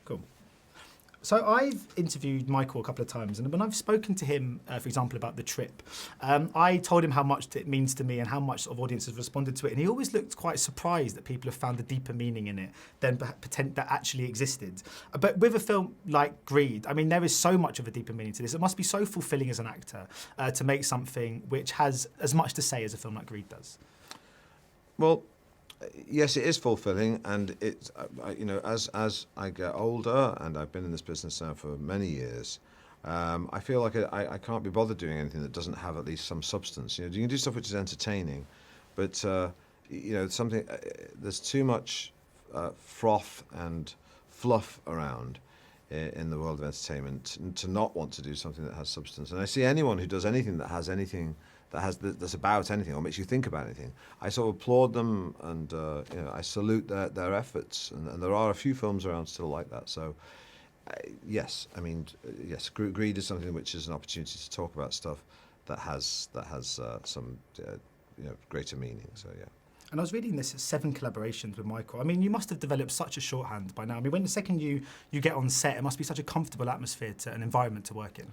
Cool. So I've interviewed Michael a couple of times, and when I've spoken to him, for example, about the trip, I told him how much it means to me and how much sort of audiences responded to it, and he always looked quite surprised that people have found a deeper meaning in it than that actually existed. But with a film like Greed, I mean, there is so much of a deeper meaning to this. It must be so fulfilling as an actor to make something which has as much to say as a film like Greed does. Well, yes, it is fulfilling, and it's as I get older, and I've been in this business now for many years, I feel like I can't be bothered doing anything that doesn't have at least some substance. You can do stuff which is entertaining, but something there's too much froth and fluff around in the world of entertainment to not want to do something that has substance. And I see anyone who does anything that has anything that's about anything or makes you think about anything, I sort of applaud them, and I salute their efforts. And there are a few films around still like that. So yes, Greed is something which is an opportunity to talk about stuff that has some greater meaning. So yeah. And I was reading this 7 collaborations with Michael. I mean, you must have developed such a shorthand by now. I mean, when the second you get on set, it must be such a comfortable atmosphere an environment to work in.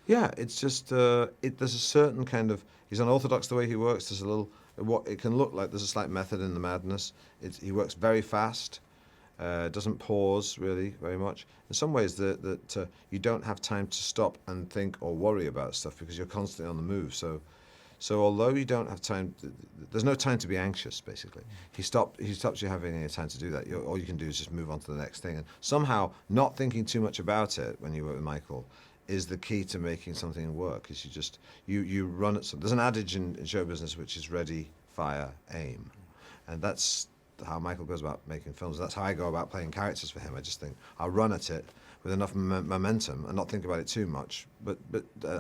Yeah, it's just there's a certain kind of, he's unorthodox the way he works. There's a little, what it can look like, there's a slight method in the madness. He works very fast, doesn't pause really very much. In some ways that you don't have time to stop and think or worry about stuff because you're constantly on the move. So although you don't have time, there's no time to be anxious, basically. He stops you having any time to do that. All you can do is just move on to the next thing. And somehow not thinking too much about it when you work with Michael is the key to making something work. Is you run at something. There's an adage in show business which is ready, fire, aim. And that's how Michael goes about making films. That's how I go about playing characters for him. I just think I'll run at it with enough momentum and not think about it too much, but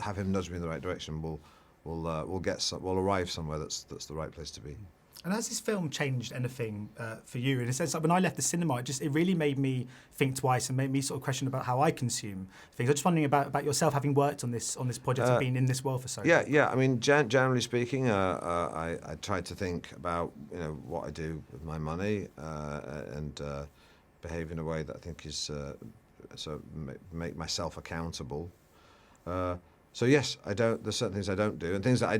have him nudge me in the right direction. We'll arrive somewhere that's the right place to be. And has this film changed anything for you? In a sense, like when I left the cinema, it really made me think twice and made me sort of question about how I consume things. I'm just wondering about yourself, having worked on this project and been in this world for so long. Yeah. I mean, generally speaking, I try to think about what I do with my money and behave in a way that I think is make myself accountable. So yes, I don't. There's certain things I don't do, and things that I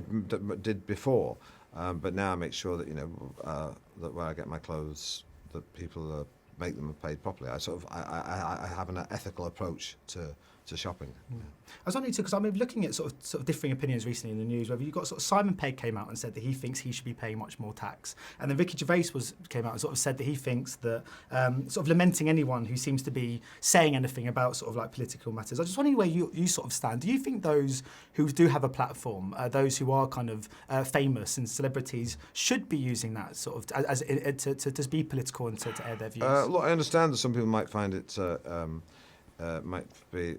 did before. But now I make sure that that where I get my clothes, that people make them paid properly. I have an ethical approach to shopping. Yeah. I was wondering too, because I'm looking at sort of differing opinions recently in the news. Whether you got sort of Simon Pegg came out and said that he thinks he should be paying much more tax, and then Ricky Gervais came out and sort of said that he thinks that sort of lamenting anyone who seems to be saying anything about sort of like political matters. I was just wondering where you sort of stand. Do you think those who do have a platform, those who are kind of famous and celebrities, should be using that sort of to be political and to air their views? Look, I understand that some people might find it. Might be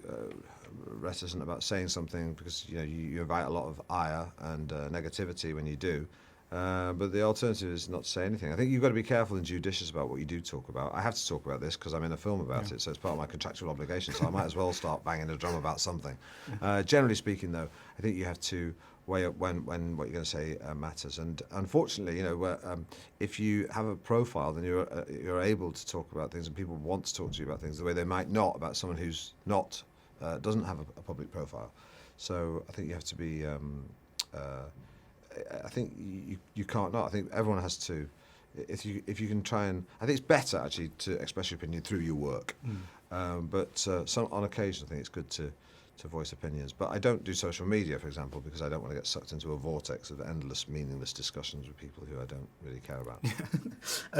reticent about saying something because you invite a lot of ire and negativity when you do. But the alternative is not to say anything. I think you've got to be careful and judicious about what you do talk about. I have to talk about this because I'm in a film about it, so it's part of my contractual obligation. So I might as well start banging the drum about something. Generally speaking, though, I think you have to weigh up when what you're going to say matters. And unfortunately, if you have a profile, then you're able to talk about things, and people want to talk to you about things the way they might not about someone who's not doesn't have a public profile. So I think you have to be. I think you can't not. I think everyone has to. If you can try and, I think it's better actually to express your opinion through your work. But on occasion, I think it's good to voice opinions. But I don't do social media, for example, because I don't want to get sucked into a vortex of endless, meaningless discussions with people who I don't really care about.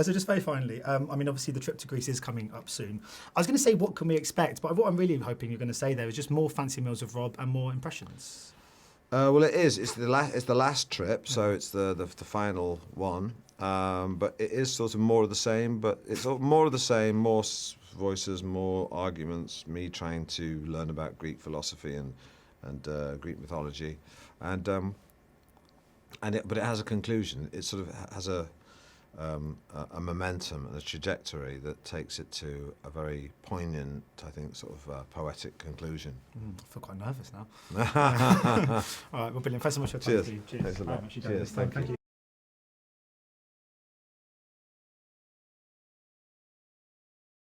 So just very finally, I mean, obviously the trip to Greece is coming up soon. I was going to say, what can we expect? But what I'm really hoping you're going to say there is just more fancy meals of Rob and more impressions. Well, it is. It's the last trip, so it's the final one. But it is sort of more of the same. But it's more of the same, more voices, more arguments. Me trying to learn about Greek philosophy and Greek mythology, but it has a conclusion. It sort of has a momentum and a trajectory that takes it to a very poignant, I think, sort of poetic conclusion. I feel quite nervous now. All right, well, brilliant. Thanks so much for your time. Cheers. Cheers. Thanks a lot. Cheers. Thank you.